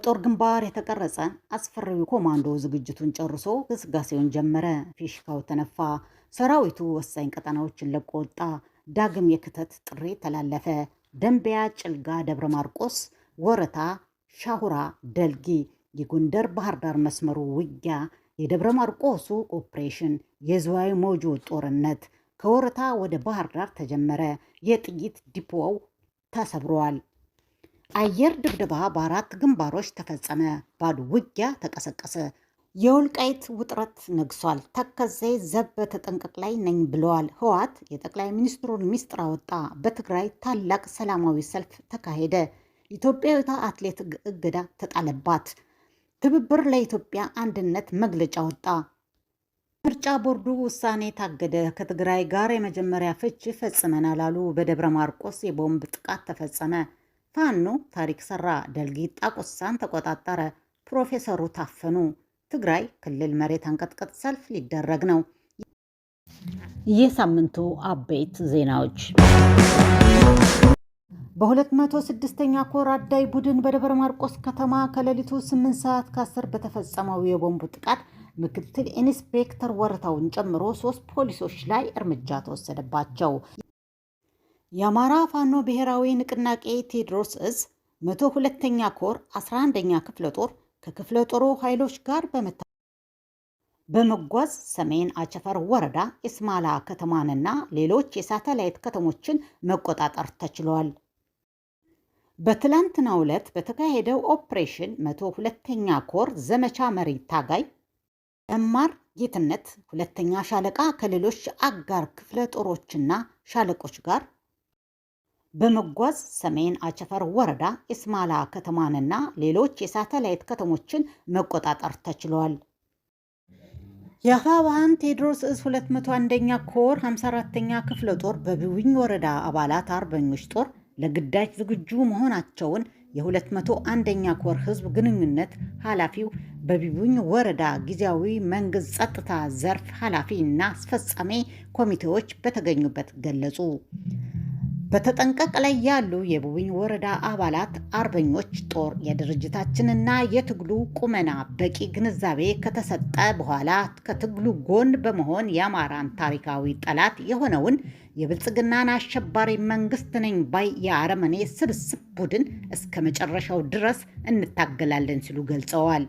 ጦር ግንባር የተቀረጸ አስፈሪው ኮማንዶ ዝግጅቱን ጨርሶ ግስጋሴውን ጀመረ። ፊሽካው ተነፋ። ሰራዊቱ ወሳኝ ቀጠናዎችን ለቆ ወጣ። ዳግም የክተት ጥሪ ተላለፈ። ደንቢያ፣ ጭልጋ፣ ደብረ ማርቆስ፣ ወረታ፣ ሻሁራ፣ ደልጊ፣ የጎንደር ባህር ዳር መስመሩ ውጊያ፣ የደብረ ማርቆሱ ኦፕሬሽን፣ የዝዋይ ሞጆ ጦርነት ከወረታ ወደ ባህር ዳር ተጀመረ። የጥይት ዲፖው ተሰብሯል። አየር ድብደባ በአራት ግንባሮች ተፈጸመ። ባዶ ውጊያ ተቀሰቀሰ። የወልቃይት ውጥረት ነግሷል። ተከዜ ዘብ በተጠንቀቅ ላይ ነኝ ብለዋል። ህወሓት የጠቅላይ ሚኒስትሩን ሚስጥር አወጣ። በትግራይ ታላቅ ሰላማዊ ሰልፍ ተካሄደ። ኢትዮጵያዊቷ አትሌት እገዳ ተጣለባት። ትብብር ለኢትዮጵያ አንድነት መግለጫ ወጣ። ምርጫ ቦርዱ ውሳኔ ታገደ። ከትግራይ ጋር የመጀመሪያ ፍቺ ፈጽመናል አሉ። በደብረ ማርቆስ የቦምብ ጥቃት ተፈጸመ። ፋኖ ታሪክ ሰራ። ደልጊ ጣቁሳን ተቆጣጠረ። ፕሮፌሰሩ ታፈኑ። ትግራይ ክልል መሬት አንቀጥቀጥ ሰልፍ ሊደረግ ነው። የሳምንቱ አበይት ዜናዎች። በ206ኛ ኮር አዳይ ቡድን በደብረ ማርቆስ ከተማ ከሌሊቱ 8 ሰዓት ከ10 በተፈጸመው የቦምብ ጥቃት ምክትል ኢንስፔክተር ወረታውን ጨምሮ 3 ፖሊሶች ላይ እርምጃ ተወሰደባቸው። የአማራ ፋኖ ብሔራዊ ንቅናቄ ቴዎድሮስ እዝ 102ኛ ኮር 11ኛ ክፍለ ጦር ከክፍለ ጦሩ ኃይሎች ጋር በመጓዝ ሰሜን አቸፈር ወረዳ ኢስማላ ከተማንና ሌሎች የሳተላይት ከተሞችን መቆጣጠር ተችሏል። በትላንትናው ዕለት በተካሄደው ኦፕሬሽን 102ኛ ኮር ዘመቻ መሪ ታጋይ እማር ጌትነት ሁለተኛ ሻለቃ ከሌሎች አጋር ክፍለ ጦሮችና ሻለቆች ጋር በመጓዝ ሰሜን አቸፈር ወረዳ ኢስማላ ከተማንና ሌሎች የሳተላይት ከተሞችን መቆጣጠር ተችሏል። የአፋብኃን ቴዎድሮስ እዝ 201ኛ ኮር 54ኛ ክፍለ ጦር በቢቡኝ ወረዳ አባላት አርበኞች ጦር ለግዳጅ ዝግጁ መሆናቸውን የ201ኛ ኮር ህዝብ ግንኙነት ኃላፊው በቢቡኝ ወረዳ ጊዜያዊ መንግስት ጸጥታ ዘርፍ ኃላፊ እና አስፈጻሚ ኮሚቴዎች በተገኙበት ገለጹ። በተጠንቀቅ ላይ ያሉ የቢቡኝ ወረዳ አባላት አርበኞች ጦር የድርጅታችንና የትግሉ ቁመና በቂ ግንዛቤ ከተሰጠ በኋላ ከትግሉ ጎን በመሆን የአማራን ታሪካዊ ጠላት የሆነውን የብልጽግናን አሸባሪ መንግስት ነኝ ባይ የአረመኔ ስብስብ ቡድን እስከ መጨረሻው ድረስ እንታገላለን ሲሉ ገልጸዋል።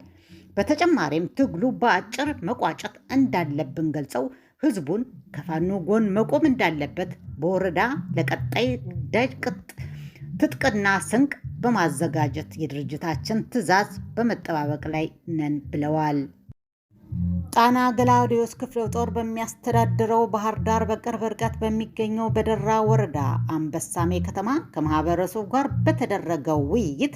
በተጨማሪም ትግሉ በአጭር መቋጨት እንዳለብን ገልጸው ህዝቡን ከፋኖ ጎን መቆም እንዳለበት በወረዳ ለቀጣይ ግዳጅ ትጥቅና ስንቅ በማዘጋጀት የድርጅታችን ትዕዛዝ በመጠባበቅ ላይ ነን ብለዋል። ጣና ገላውዲዮስ ክፍለ ጦር በሚያስተዳድረው ባህር ዳር በቅርብ ርቀት በሚገኘው በደራ ወረዳ አንበሳሜ ከተማ ከማህበረሰቡ ጋር በተደረገው ውይይት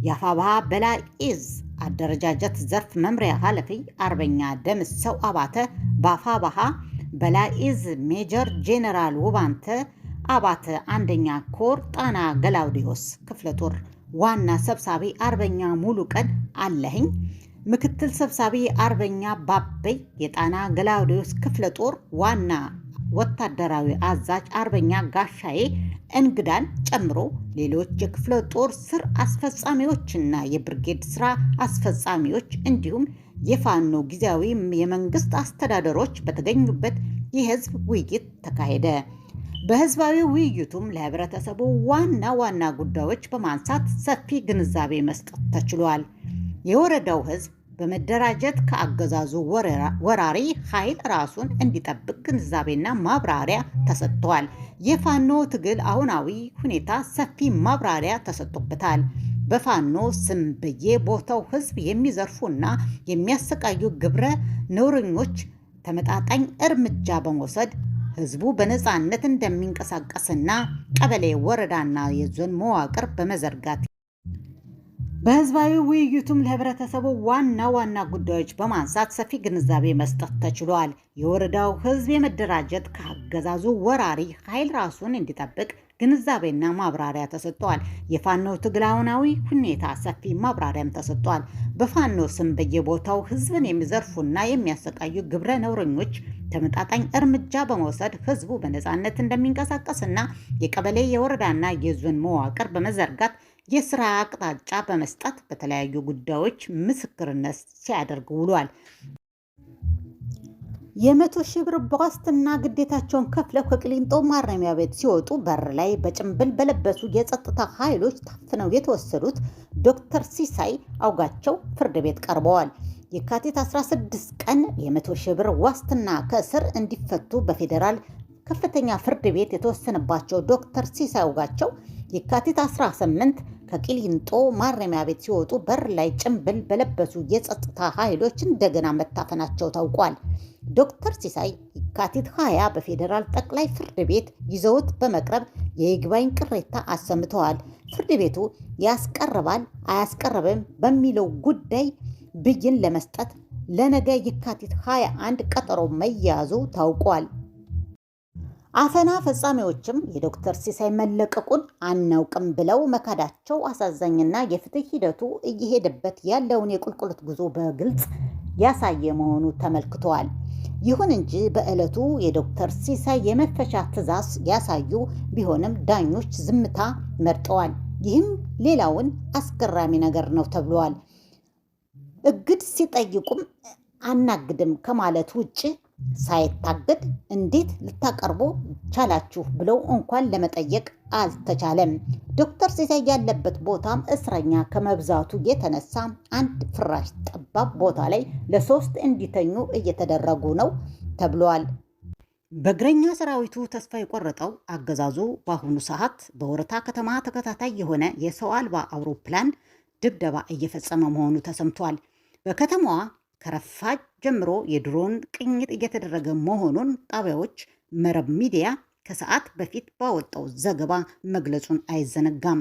የአፋብኃ በላይ እዝ አደረጃጀት ዘርፍ መምሪያ ኃላፊ አርበኛ ደምሰው አባተ በአፋብኃ በላይ እዝ ሜጀር ጄኔራል ውባንተ አባተ አንደኛ ኮር ጣና ገላውዲዮስ ክፍለ ጦር ዋና ሰብሳቢ አርበኛ ሙሉ ቀን አለህኝ፣ ምክትል ሰብሳቢ አርበኛ ባበይ፣ የጣና ገላውዲዮስ ክፍለ ጦር ዋና ወታደራዊ አዛዥ አርበኛ ጋሻዬ እንግዳን ጨምሮ ሌሎች የክፍለ ጦር ስር አስፈጻሚዎችና የብርጌድ ስራ አስፈጻሚዎች እንዲሁም የፋኖ ጊዜያዊ የመንግስት አስተዳደሮች በተገኙበት የህዝብ ውይይት ተካሄደ። በህዝባዊ ውይይቱም ለህብረተሰቡ ዋና ጉዳዮች በማንሳት ሰፊ ግንዛቤ መስጠት ተችሏል። የወረዳው ህዝብ በመደራጀት ከአገዛዙ ወራሪ ኃይል ራሱን እንዲጠብቅ ግንዛቤና ማብራሪያ ተሰጥቷል። የፋኖ ትግል አሁናዊ ሁኔታ ሰፊ ማብራሪያ ተሰጥቶበታል። በፋኖ ስም በየቦታው ህዝብ የሚዘርፉና የሚያሰቃዩ ግብረ ነውረኞች ተመጣጣኝ እርምጃ በመውሰድ ህዝቡ በነፃነት እንደሚንቀሳቀስና ቀበሌ፣ ወረዳና የዞን መዋቅር በመዘርጋት በህዝባዊ ውይይቱም ለህብረተሰቡ ዋና ጉዳዮች በማንሳት ሰፊ ግንዛቤ መስጠት ተችሏል። የወረዳው ህዝብ የመደራጀት ከአገዛዙ ወራሪ ኃይል ራሱን እንዲጠብቅ ግንዛቤና ማብራሪያ ተሰጥቷል። የፋኖ ትግል አሁናዊ ሁኔታ ሰፊ ማብራሪያም ተሰጥቷል። በፋኖ ስም በየቦታው ህዝብን የሚዘርፉና የሚያሰቃዩ ግብረ ነውረኞች ተመጣጣኝ እርምጃ በመውሰድ ህዝቡ በነፃነት እንደሚንቀሳቀስና የቀበሌ የወረዳና የዞን መዋቅር በመዘርጋት የስራ አቅጣጫ በመስጠት በተለያዩ ጉዳዮች ምስክርነት ሲያደርግ ውሏል። የ100,000 ብር በዋስትና ግዴታቸውን ከፍለው ከቅሊንጦ ማረሚያ ቤት ሲወጡ በር ላይ በጭንብል በለበሱ የጸጥታ ኃይሎች ታፍነው የተወሰዱት ዶክተር ሲሳይ አውጋቸው ፍርድ ቤት ቀርበዋል። የካቲት 16 ቀን የ100,000 ብር ዋስትና ከእስር እንዲፈቱ በፌዴራል ከፍተኛ ፍርድ ቤት የተወሰነባቸው ዶክተር ሲሳይ አውጋቸው የካቲት 18 ከቅሊንጦ ማረሚያ ቤት ሲወጡ በር ላይ ጭንብል በለበሱ የጸጥታ ኃይሎች እንደገና መታፈናቸው ታውቋል። ዶክተር ሲሳይ የካቲት 20 በፌዴራል ጠቅላይ ፍርድ ቤት ይዘውት በመቅረብ የይግባኝ ቅሬታ አሰምተዋል። ፍርድ ቤቱ ያስቀርባል አያስቀርብም በሚለው ጉዳይ ብይን ለመስጠት ለነገ የካቲት 21 ቀጠሮ መያዙ ታውቋል። አፈና ፈጻሚዎችም የዶክተር ሲሳይ መለቀቁን አናውቅም ብለው መካዳቸው አሳዛኝና የፍትህ ሂደቱ እየሄደበት ያለውን የቁልቁለት ጉዞ በግልጽ ያሳየ መሆኑ ተመልክተዋል። ይሁን እንጂ በዕለቱ የዶክተር ሲሳይ የመፈቻ ትዕዛዝ ያሳዩ ቢሆንም ዳኞች ዝምታ መርጠዋል። ይህም ሌላውን አስገራሚ ነገር ነው ተብሏል። እግድ ሲጠይቁም አናግድም ከማለት ውጭ ሳይታገድ እንዴት ልታቀርቡ ቻላችሁ ብለው እንኳን ለመጠየቅ አልተቻለም። ዶክተር ሲሳይ ያለበት ቦታም እስረኛ ከመብዛቱ የተነሳ አንድ ፍራሽ ጠባብ ቦታ ላይ ለ3 እንዲተኙ እየተደረጉ ነው ተብሏል። በእግረኛ ሰራዊቱ ተስፋ የቆረጠው አገዛዙ በአሁኑ ሰዓት በወረታ ከተማ ተከታታይ የሆነ የሰው አልባ አውሮፕላን ድብደባ እየፈጸመ መሆኑ ተሰምቷል። በከተማዋ ከረፋጅ ጀምሮ የድሮን ቅኝት እየተደረገ መሆኑን ጣቢያዎች መረብ ሚዲያ ከሰዓት በፊት ባወጣው ዘገባ መግለጹን አይዘነጋም።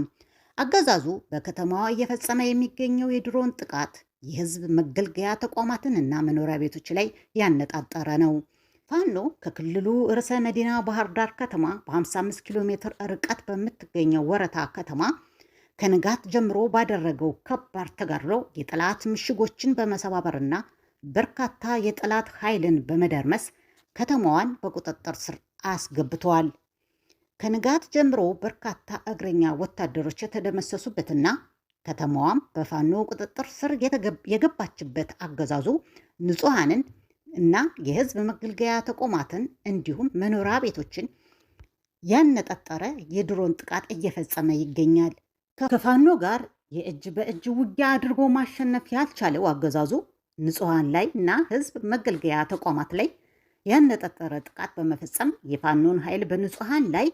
አገዛዙ በከተማዋ እየፈጸመ የሚገኘው የድሮን ጥቃት የህዝብ መገልገያ ተቋማትንና መኖሪያ ቤቶች ላይ ያነጣጠረ ነው። ፋኖ ከክልሉ ርዕሰ መዲና ባህር ዳር ከተማ በ55 ኪሎ ሜትር ርቀት በምትገኘው ወረታ ከተማ ከንጋት ጀምሮ ባደረገው ከባድ ተጋድሎ የጠላት ምሽጎችን በመሰባበርና በርካታ የጠላት ኃይልን በመደርመስ ከተማዋን በቁጥጥር ስር አስገብተዋል። ከንጋት ጀምሮ በርካታ እግረኛ ወታደሮች የተደመሰሱበትና ከተማዋም በፋኖ ቁጥጥር ስር የገባችበት አገዛዙ ንጹሐንን እና የህዝብ መገልገያ ተቋማትን እንዲሁም መኖሪያ ቤቶችን ያነጣጠረ የድሮን ጥቃት እየፈጸመ ይገኛል። ከፋኖ ጋር የእጅ በእጅ ውጊያ አድርጎ ማሸነፍ ያልቻለው አገዛዙ ንጹሐን ላይ እና ህዝብ መገልገያ ተቋማት ላይ ያነጣጠረ ጥቃት በመፈጸም የፋኖን ኃይል በንጹሐን ላይ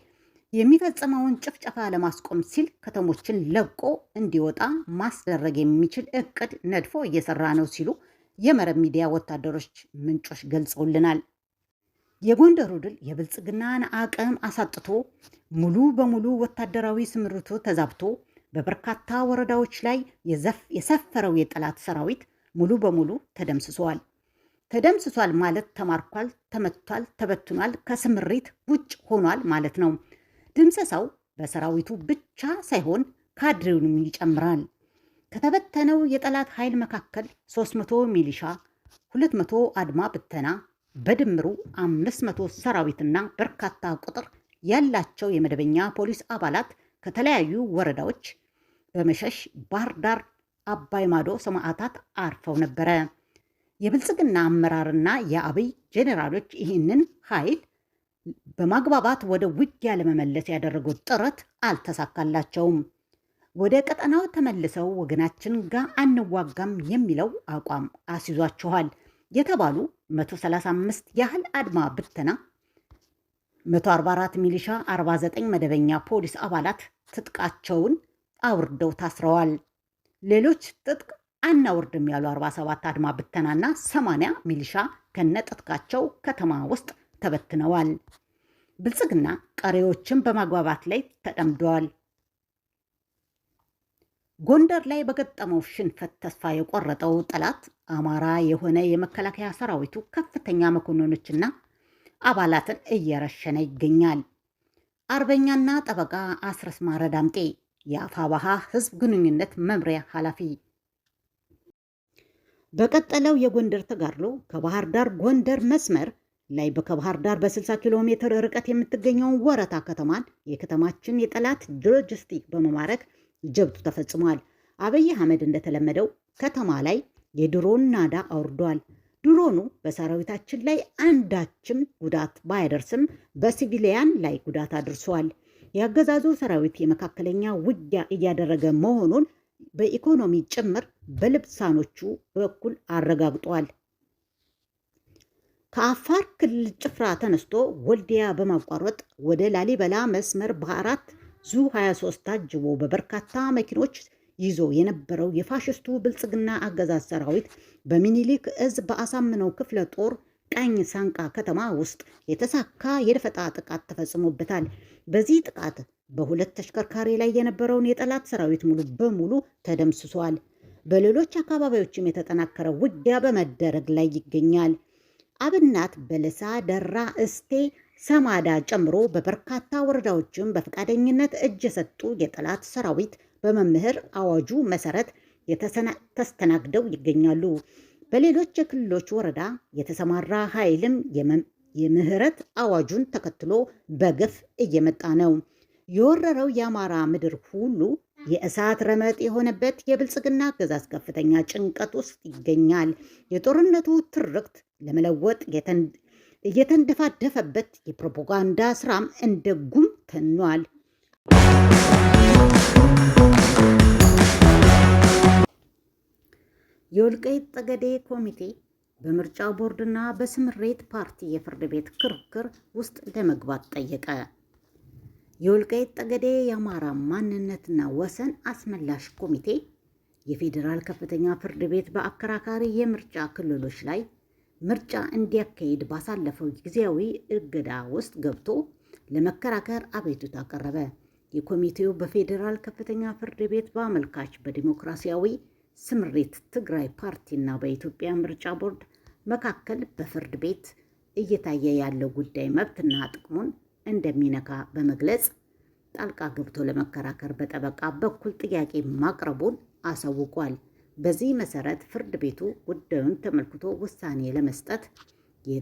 የሚፈጸመውን ጭፍጨፋ ለማስቆም ሲል ከተሞችን ለቆ እንዲወጣ ማስደረግ የሚችል እቅድ ነድፎ እየሰራ ነው ሲሉ የመረብ ሚዲያ ወታደሮች ምንጮች ገልጸውልናል። የጎንደሩ ድል የብልጽግናን አቅም አሳጥቶ ሙሉ በሙሉ ወታደራዊ ስምርቱ ተዛብቶ በበርካታ ወረዳዎች ላይ የሰፈረው የጠላት ሰራዊት ሙሉ በሙሉ ተደምስሷል። ተደምስሷል ማለት ተማርኳል፣ ተመቷል፣ ተበትኗል፣ ከስምሪት ውጭ ሆኗል ማለት ነው። ድምሰሳው በሰራዊቱ ብቻ ሳይሆን ካድሬውንም ይጨምራል። ከተበተነው የጠላት ኃይል መካከል 300 ሚሊሻ፣ 200 አድማ ብተና በድምሩ 500 ሰራዊትና በርካታ ቁጥር ያላቸው የመደበኛ ፖሊስ አባላት ከተለያዩ ወረዳዎች በመሸሽ ባህር ዳር አባይ ማዶ ሰማዕታት አርፈው ነበረ። የብልጽግና አመራርና የአብይ ጄኔራሎች ይህንን ኃይል በማግባባት ወደ ውጊያ ለመመለስ ያደረጉት ጥረት አልተሳካላቸውም። ወደ ቀጠናው ተመልሰው ወገናችን ጋር አንዋጋም የሚለው አቋም አስይዟቸዋል የተባሉ 135 ያህል አድማ ብተና፣ 144 ሚሊሻ፣ 49 መደበኛ ፖሊስ አባላት ትጥቃቸውን አውርደው ታስረዋል። ሌሎች ትጥቅ አናውርድም ያሉ 47 አድማ ብተናና 80 ሚሊሻ ከነጥጥቃቸው ከተማ ውስጥ ተበትነዋል። ብልጽግና ቀሪዎችን በማግባባት ላይ ተጠምደዋል። ጎንደር ላይ በገጠመው ሽንፈት ተስፋ የቆረጠው ጠላት አማራ የሆነ የመከላከያ ሰራዊቱ ከፍተኛ መኮንኖችና አባላትን እየረሸነ ይገኛል። አርበኛና ጠበቃ አስረስ ማረ ዳምጤ የአፋባሃ ህዝብ ግንኙነት መምሪያ ኃላፊ በቀጠለው የጎንደር ተጋድሎ ከባህር ዳር ጎንደር መስመር ላይ ከባህር ዳር በ60 ኪሎ ሜትር ርቀት የምትገኘውን ወረታ ከተማን የከተማችን የጠላት ሎጂስቲክ በመማረክ ጀብዱ ተፈጽሟል። አብይ አህመድ እንደተለመደው ከተማ ላይ የድሮን ናዳ አውርዷል። ድሮኑ በሰራዊታችን ላይ አንዳችም ጉዳት ባያደርስም በሲቪሊያን ላይ ጉዳት አድርሷል። የአገዛዙ ሰራዊት የመካከለኛ ውጊያ እያደረገ መሆኑን በኢኮኖሚ ጭምር በልሳኖቹ በኩል አረጋግጧል። ከአፋር ክልል ጭፍራ ተነስቶ ወልዲያ በማቋረጥ ወደ ላሊበላ መስመር በ4 ዙ-23 ታጅቦ በበርካታ መኪኖች ይዞ የነበረው የፋሽስቱ ብልጽግና አገዛዝ ሰራዊት በሚኒሊክ እዝ በአሳምነው ክፍለ ጦር ቀኝ ሳንቃ ከተማ ውስጥ የተሳካ የደፈጣ ጥቃት ተፈጽሞበታል። በዚህ ጥቃት በሁለት ተሽከርካሪ ላይ የነበረውን የጠላት ሰራዊት ሙሉ በሙሉ ተደምስሷል። በሌሎች አካባቢዎችም የተጠናከረ ውጊያ በመደረግ ላይ ይገኛል። አብናት፣ በለሳ፣ ደራ፣ እስቴ፣ ሰማዳ ጨምሮ በበርካታ ወረዳዎችም በፈቃደኝነት እጅ የሰጡ የጠላት ሰራዊት በመምህር አዋጁ መሰረት ተስተናግደው ይገኛሉ። በሌሎች የክልሎች ወረዳ የተሰማራ ኃይልም የምህረት አዋጁን ተከትሎ በግፍ እየመጣ ነው። የወረረው የአማራ ምድር ሁሉ የእሳት ረመጥ የሆነበት የብልጽግና አገዛዝ ከፍተኛ ጭንቀት ውስጥ ይገኛል። የጦርነቱ ትርክት ለመለወጥ እየተንደፋደፈበት የፕሮፓጋንዳ ስራም እንደ ጉም ተኗል። የወልቃይት ጠገዴ ኮሚቴ በምርጫ ቦርድና በስምሬት ፓርቲ የፍርድ ቤት ክርክር ውስጥ ለመግባት ጠየቀ። የወልቃይት ጠገዴ የአማራ ማንነትና ወሰን አስመላሽ ኮሚቴ የፌዴራል ከፍተኛ ፍርድ ቤት በአከራካሪ የምርጫ ክልሎች ላይ ምርጫ እንዲያካሂድ ባሳለፈው ጊዜያዊ እገዳ ውስጥ ገብቶ ለመከራከር አቤቱታ ቀረበ። የኮሚቴው በፌዴራል ከፍተኛ ፍርድ ቤት በአመልካች በዲሞክራሲያዊ ስምሬት ትግራይ ፓርቲና በኢትዮጵያ ምርጫ ቦርድ መካከል በፍርድ ቤት እየታየ ያለው ጉዳይ መብትና ጥቅሙን እንደሚነካ በመግለጽ ጣልቃ ገብቶ ለመከራከር በጠበቃ በኩል ጥያቄ ማቅረቡን አሳውቋል። በዚህ መሰረት ፍርድ ቤቱ ጉዳዩን ተመልክቶ ውሳኔ ለመስጠት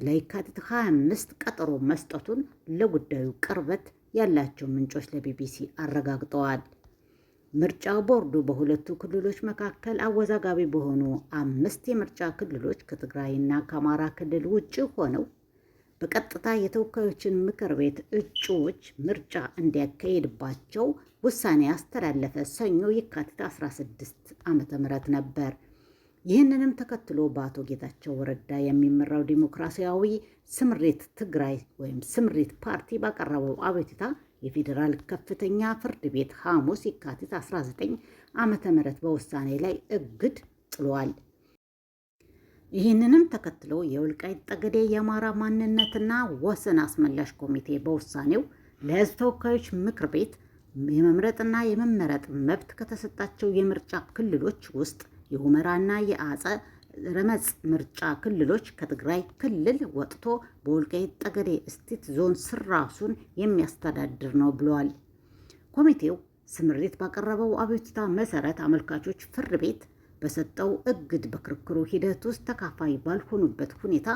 ለየካቲት 25 ቀጠሮ መስጠቱን ለጉዳዩ ቅርበት ያላቸው ምንጮች ለቢቢሲ አረጋግጠዋል። ምርጫ ቦርዱ በሁለቱ ክልሎች መካከል አወዛጋቢ በሆኑ 5 የምርጫ ክልሎች ከትግራይና ከአማራ ክልል ውጭ ሆነው በቀጥታ የተወካዮችን ምክር ቤት እጩዎች ምርጫ እንዲያካሄድባቸው ውሳኔ ያስተላለፈ ሰኞ የካቲት 16 ዓ.ም ነበር። ይህንንም ተከትሎ በአቶ ጌታቸው ረዳ የሚመራው ዲሞክራሲያዊ ስምሬት ትግራይ ወይም ስምሬት ፓርቲ ባቀረበው አቤቱታ የፌዴራል ከፍተኛ ፍርድ ቤት ሐሙስ የካቲት 19 ዓ.ም በውሳኔ ላይ እግድ ጥሏል። ይህንንም ተከትሎ የወልቃይት ጠገዴ የአማራ ማንነትና ወሰን አስመላሽ ኮሚቴ በውሳኔው ለሕዝብ ተወካዮች ምክር ቤት የመምረጥና የመመረጥ መብት ከተሰጣቸው የምርጫ ክልሎች ውስጥ የሁመራና የአጸ ረመጽ ምርጫ ክልሎች ከትግራይ ክልል ወጥቶ በወልቃይት ጠገዴ ስቴት ዞን ስር ራሱን የሚያስተዳድር ነው ብለዋል። ኮሚቴው ስምሬት ባቀረበው አቤቱታ መሰረት አመልካቾች ፍርድ ቤት በሰጠው እግድ በክርክሩ ሂደት ውስጥ ተካፋይ ባልሆኑበት ሁኔታ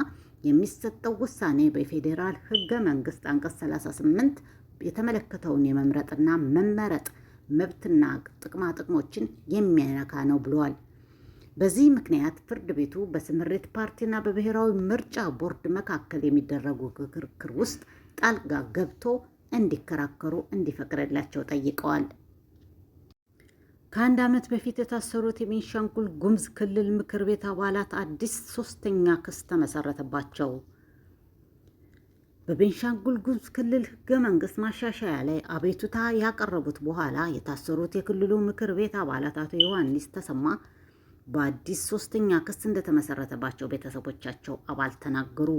የሚሰጠው ውሳኔ በፌዴራል ሕገ መንግስት አንቀጽ 38 የተመለከተውን የመምረጥና መመረጥ መብትና ጥቅማጥቅሞችን የሚያነካ ነው ብለዋል። በዚህ ምክንያት ፍርድ ቤቱ በስምሬት ፓርቲና በብሔራዊ ምርጫ ቦርድ መካከል የሚደረጉ ክርክር ውስጥ ጣልቃ ገብቶ እንዲከራከሩ እንዲፈቅድላቸው ጠይቀዋል። ከአንድ ዓመት በፊት የታሰሩት የቤንሻንጉል ጉሙዝ ክልል ምክር ቤት አባላት አዲስ 3ኛ ክስ ተመሰረተባቸው። በቤንሻንጉል ጉሙዝ ክልል ሕገ መንግስት ማሻሻያ ላይ አቤቱታ ያቀረቡት በኋላ የታሰሩት የክልሉ ምክር ቤት አባላት አቶ ዮሐንስ ተሰማ በአዲስ 3ኛ ክስ እንደተመሰረተባቸው ቤተሰቦቻቸው አባል ተናገሩ።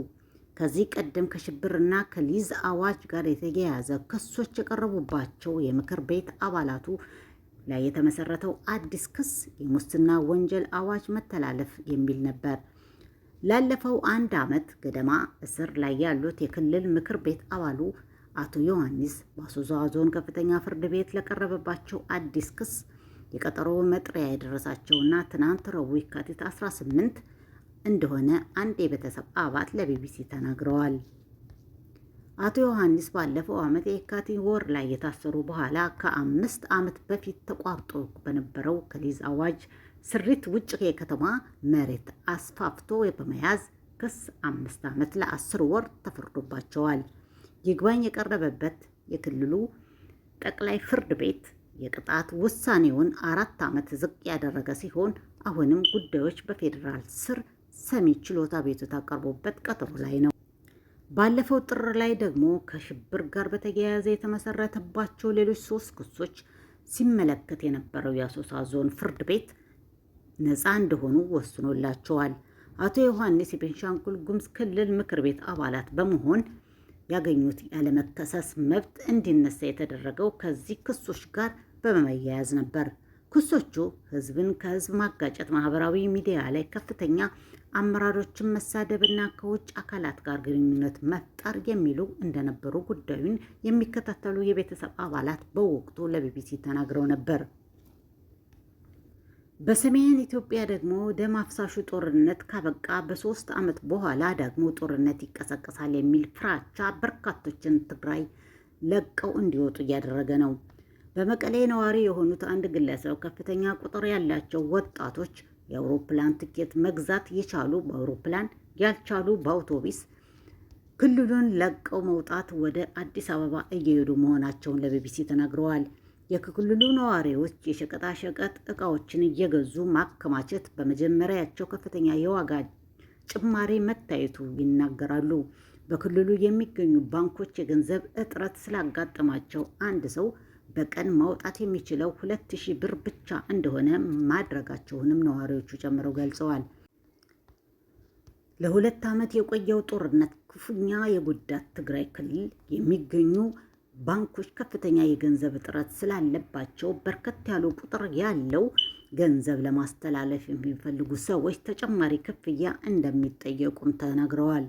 ከዚህ ቀደም ከሽብርና ከሊዝ አዋጅ ጋር የተያያዘ ክሶች የቀረቡባቸው የምክር ቤት አባላቱ ላይ የተመሰረተው አዲስ ክስ የሙስና ወንጀል አዋጅ መተላለፍ የሚል ነበር። ላለፈው 1 ዓመት ገደማ እስር ላይ ያሉት የክልል ምክር ቤት አባሉ አቶ ዮሐንስ በአሶሳ ዞን ከፍተኛ ፍርድ ቤት ለቀረበባቸው አዲስ ክስ የቀጠሮ መጥሪያ የደረሳቸውና ትናንት ረቡዕ የካቲት 18 እንደሆነ አንድ የቤተሰብ አባል ለቢቢሲ ተናግረዋል። አቶ ዮሐንስ ባለፈው ዓመት የካቲት ወር ላይ የታሰሩ በኋላ ከ5 ዓመት በፊት ተቋርጦ በነበረው ከሊዝ አዋጅ ስሪት ውጭ የከተማ መሬት አስፋፍቶ በመያዝ ክስ 5 ዓመት ለ10 ወር ተፈርዶባቸዋል። ይግባኝ የቀረበበት የክልሉ ጠቅላይ ፍርድ ቤት የቅጣት ውሳኔውን 4 ዓመት ዝቅ ያደረገ ሲሆን አሁንም ጉዳዮች በፌዴራል ስር ሰሚ ችሎት አቤቱታ ቀርቦበት ቀጠሮ ላይ ነው። ባለፈው ጥር ላይ ደግሞ ከሽብር ጋር በተያያዘ የተመሰረተባቸው ሌሎች 3 ክሶች ሲመለከት የነበረው የአሶሳ ዞን ፍርድ ቤት ነፃ እንደሆኑ ወስኖላቸዋል። አቶ ዮሐንስ የቤንሻንጉል ጉሙዝ ክልል ምክር ቤት አባላት በመሆን ያገኙት ያለመከሰስ መብት እንዲነሳ የተደረገው ከዚህ ክሶች ጋር በመያያዝ ነበር። ክሶቹ ህዝብን ከህዝብ ማጋጨት፣ ማህበራዊ ሚዲያ ላይ ከፍተኛ አመራሮችን መሳደብና ከውጭ አካላት ጋር ግንኙነት መፍጠር የሚሉ እንደነበሩ ጉዳዩን የሚከታተሉ የቤተሰብ አባላት በወቅቱ ለቢቢሲ ተናግረው ነበር። በሰሜን ኢትዮጵያ ደግሞ ደም አፍሳሹ ጦርነት ካበቃ በ3 ዓመት በኋላ ደግሞ ጦርነት ይቀሰቀሳል የሚል ፍራቻ በርካቶችን ትግራይ ለቀው እንዲወጡ እያደረገ ነው። በመቀሌ ነዋሪ የሆኑት አንድ ግለሰብ ከፍተኛ ቁጥር ያላቸው ወጣቶች የአውሮፕላን ትኬት መግዛት የቻሉ በአውሮፕላን ያልቻሉ በአውቶቡስ ክልሉን ለቀው መውጣት ወደ አዲስ አበባ እየሄዱ መሆናቸውን ለቢቢሲ ተናግረዋል። የክልሉ ነዋሪዎች የሸቀጣሸቀጥ እቃዎችን እየገዙ ማከማቸት በመጀመሪያቸው ከፍተኛ የዋጋ ጭማሪ መታየቱ ይናገራሉ። በክልሉ የሚገኙ ባንኮች የገንዘብ እጥረት ስላጋጠማቸው አንድ ሰው በቀን ማውጣት የሚችለው 2000 ብር ብቻ እንደሆነ ማድረጋቸውንም ነዋሪዎቹ ጨምረው ገልጸዋል። ለ2 ዓመት የቆየው ጦርነት ክፉኛ የጎዳት ትግራይ ክልል የሚገኙ ባንኮች ከፍተኛ የገንዘብ እጥረት ስላለባቸው በርከት ያሉ ቁጥር ያለው ገንዘብ ለማስተላለፍ የሚፈልጉ ሰዎች ተጨማሪ ክፍያ እንደሚጠየቁም ተናግረዋል።